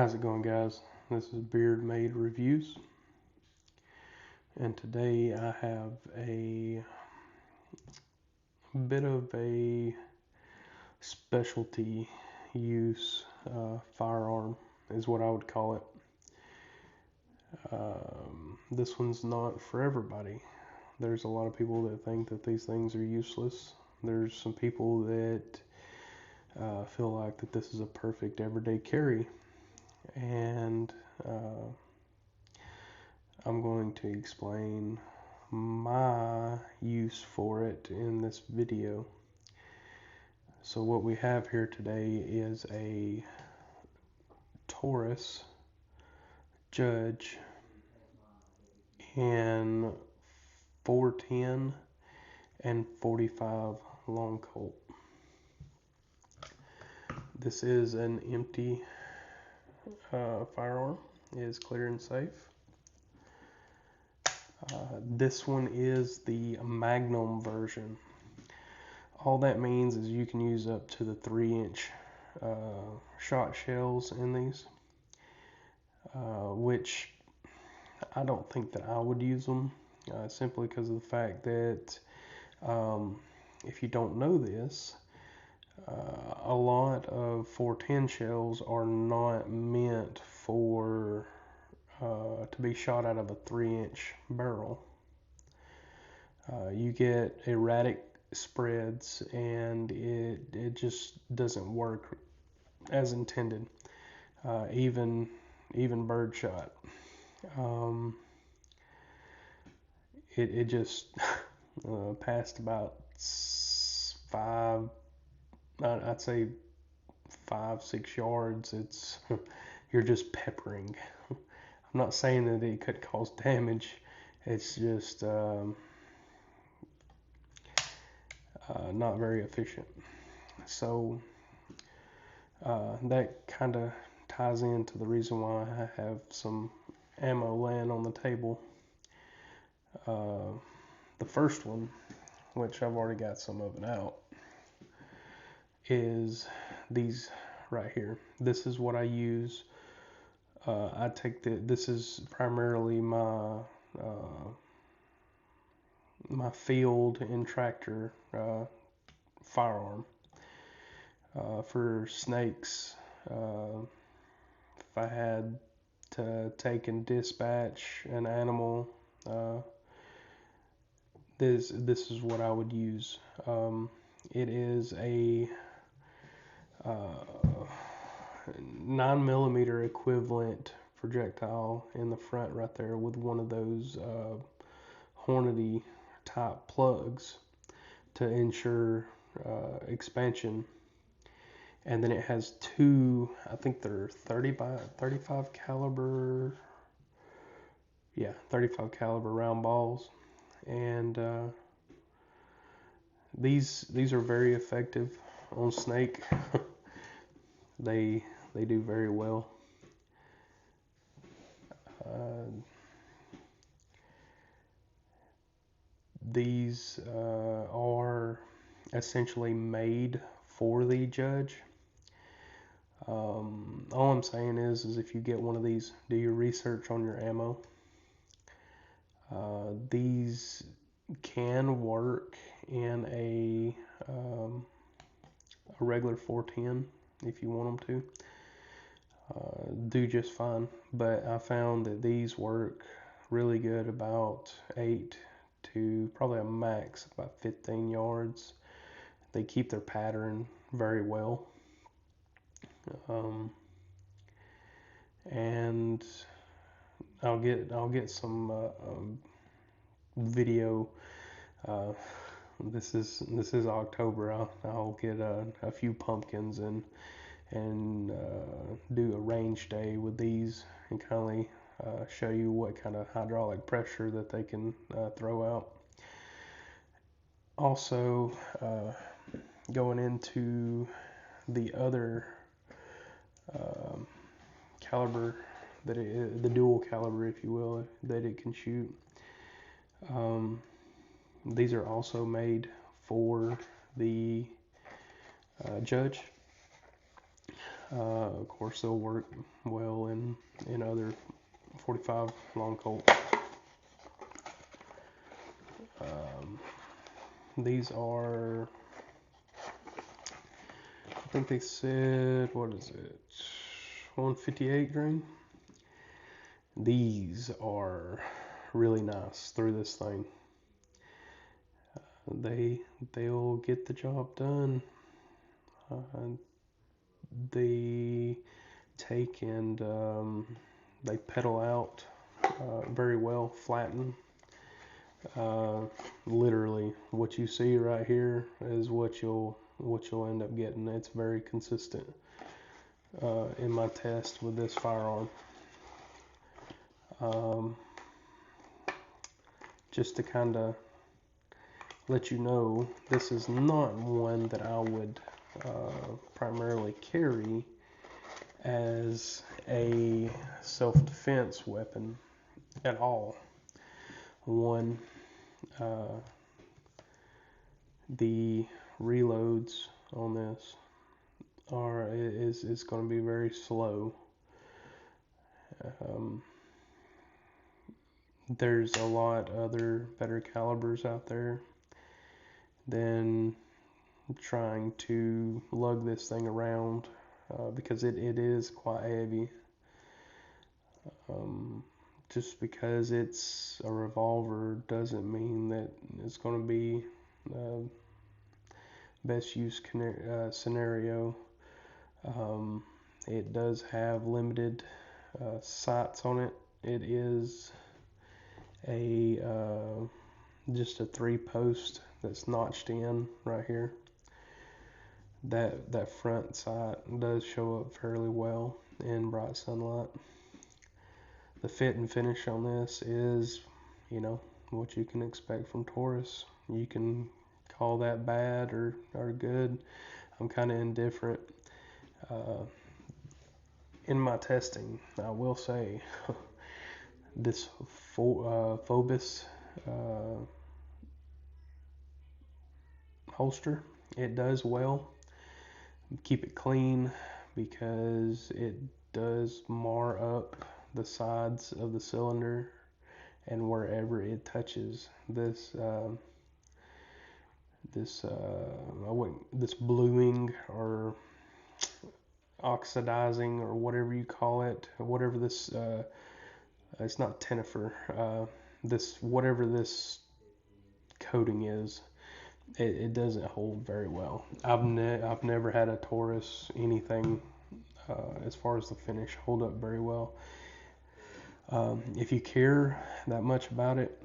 How's it going, guys? This is Beard Made Reviews, and today I have a bit of a specialty use firearm, is what I would call it. This one's not for everybody. There's a lot of people that think that these things are useless. There's some people that feel like that this is a perfect everyday carry, and I'm going to explain my use for it in this video. So what we have here today is a Taurus Judge in 410 and 45 long Colt. This is an empty firearm. It is clear and safe. This one is the Magnum version. All that means is you can use up to the 3-inch shot shells in these, which I don't think that I would use them, simply because of the fact that if you don't know this, a lot of 410 shells are not meant for to be shot out of a 3-inch barrel. You get erratic spreads, and it just doesn't work as intended. Even birdshot, it just past about I'd say 5-6 yards, it's you're just peppering. I'm not saying that it could cause damage. It's just not very efficient. So that kind of ties into the reason why I have some ammo laying on the table. The first one, which I've already got some of it out, is these right here. This is what I use. I take this is primarily my my field and tractor firearm for snakes. If I had to take and dispatch an animal, this is what I would use. It is a 9mm equivalent projectile in the front right there, with one of those Hornady type plugs to ensure expansion. And then it has two, I think they're 35 caliber, 35 caliber round balls, and these are very effective on snake. They do very well. These are essentially made for the Judge. All I'm saying is if you get one of these, do your research on your ammo. These can work in a regular 410 if you want them to. Do just fine, but I found that these work really good about 8 to probably a max about 15 yards. They keep their pattern very well. And I'll get some video. This is October. I'll get a few pumpkins and do a range day with these and kind of show you what kind of hydraulic pressure that they can throw out. Also, going into the other caliber that the dual caliber, if you will, that it can shoot. These are also made for the Judge. Of course, they'll work well in other 45 long Colt. These are, I think they said, what is it, 158 grain. These are really nice through this thing. They'll get the job done. They take and they pedal out very well, flatten. Literally, what you see right here is what you'll end up getting. It's very consistent in my test with this firearm. Just to kind of let you know, this is not one that I would primarily carry as a self-defense weapon at all. One, the reloads on this is going to be very slow. There's a lot other better calibers out there than trying to lug this thing around because it is quite heavy. Just because it's a revolver doesn't mean that it's going to be best use scenario. It does have limited sights on it. It is a just a 3-post that's notched in right here. That front sight does show up fairly well in bright sunlight. The fit and finish on this is, what you can expect from Taurus. You can call that bad or good. I'm kind of indifferent. In my testing, I will say this Phobos holster, it does well. Keep it clean because it does mar up the sides of the cylinder and wherever it touches this bluing or oxidizing or whatever you call it, whatever this it's not tenifer, whatever this coating is, it doesn't hold very well. I've never had a Taurus anything as far as the finish hold up very well. If you care that much about it,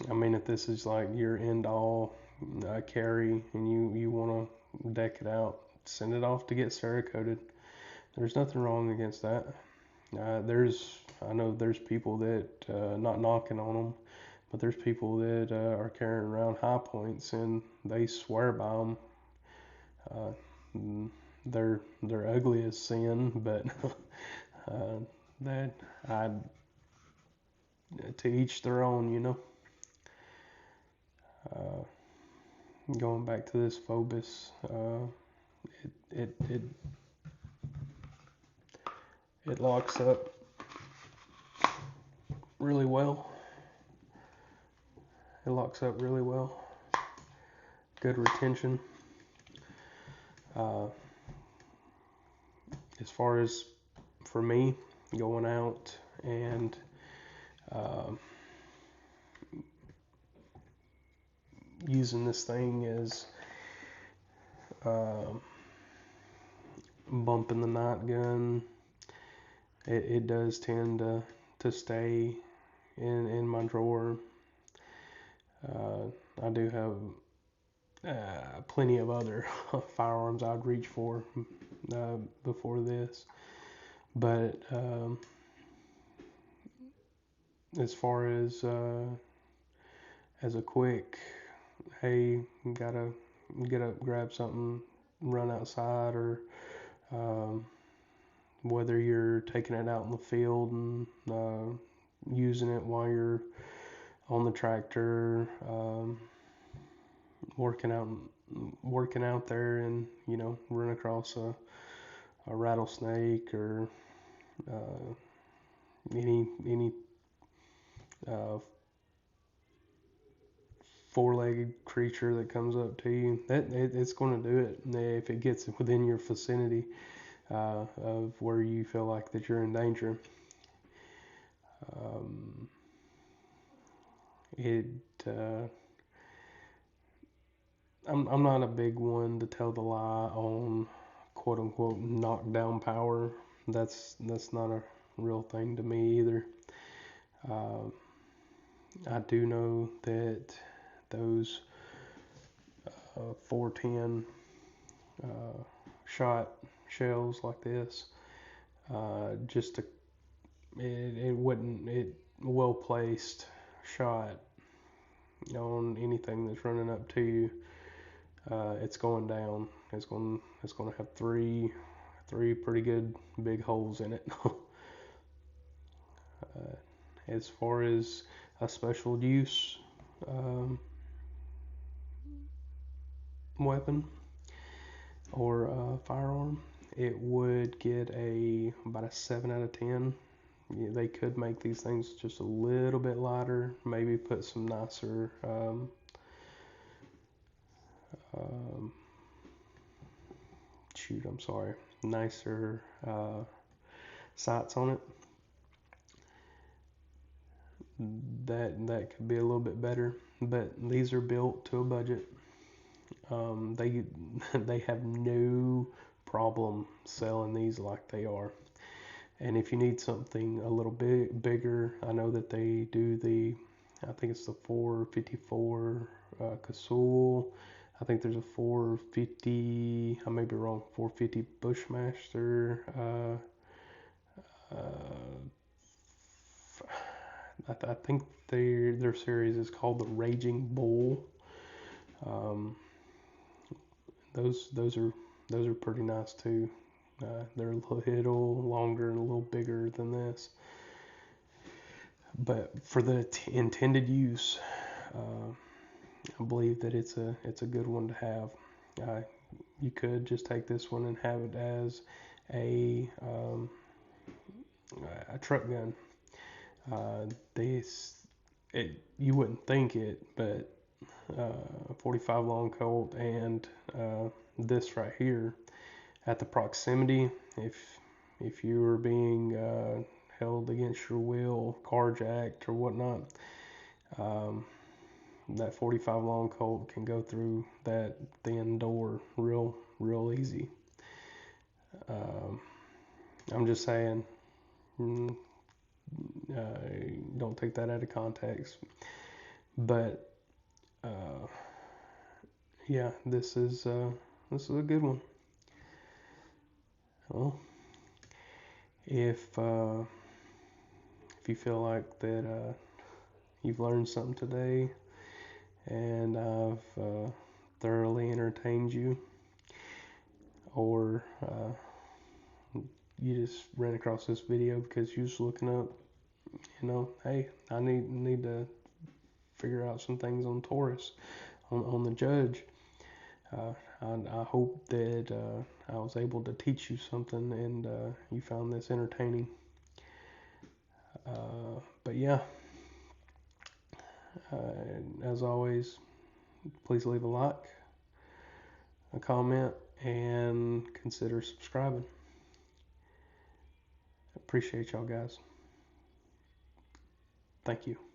if this is like your end all carry and you want to deck it out, send it off to get Cerakoted. There's nothing wrong against that. I know there's people that, not knocking on them, but there's people that are carrying around high points and they swear by them. They're ugly as sin, but to each their own, Going back to this Phobos, it locks up really well. It locks up really well. Good retention. As far as for me going out and using this thing as bumping the night gun, it does tend to stay in my drawer. I do have plenty of other firearms I'd reach for before this, but as far as a quick, hey, gotta get up, grab something, run outside, or whether you're taking it out in the field and using it while you're on the tractor, working out working out there and run across a rattlesnake or uh, any uh, four-legged creature that comes up to you, it's going to do it if it gets within your vicinity of where you feel like that you're in danger. Um, it I'm not a big one to tell the lie on quote unquote knockdown power. That's not a real thing to me either. Uh, I do know that those 410 shot shells like this, just a, it wouldn't it well placed shot on anything that's running up to you. It's going down. It's going to have three pretty good big holes in it. As far as a special use weapon or firearm, it would get about a 7 out of 10. Yeah, they could make these things just a little bit lighter, maybe put some nicer um, I'm sorry, nicer sights on it. That could be a little bit better, but these are built to a budget. They they have no problem selling these like they are. And if you need something a little bit bigger, I know that they do I think it's the 454 Casull. I think there's a 450, I may be wrong, 450 Bushmaster. I think their series is called the Raging Bull. Um, those are pretty nice too. They're a little longer and a little bigger than this, but for the intended use, I believe that it's a good one to have. You could just take this one and have it as a truck gun. You wouldn't think it, but 45 long Colt and this right here at the proximity, if you were being held against your will, carjacked or whatnot, that 45 long Colt can go through that thin door real easy. I'm just saying, don't take that out of context. But yeah, this is a good one. Well, if you feel like that you've learned something today and I've thoroughly entertained you, or you just ran across this video because you was looking up, hey, I need to figure out some things on Taurus, on the Judge. I hope that I was able to teach you something and you found this entertaining. But yeah, as always, please leave a like, a comment, and consider subscribing. Appreciate y'all guys. Thank you.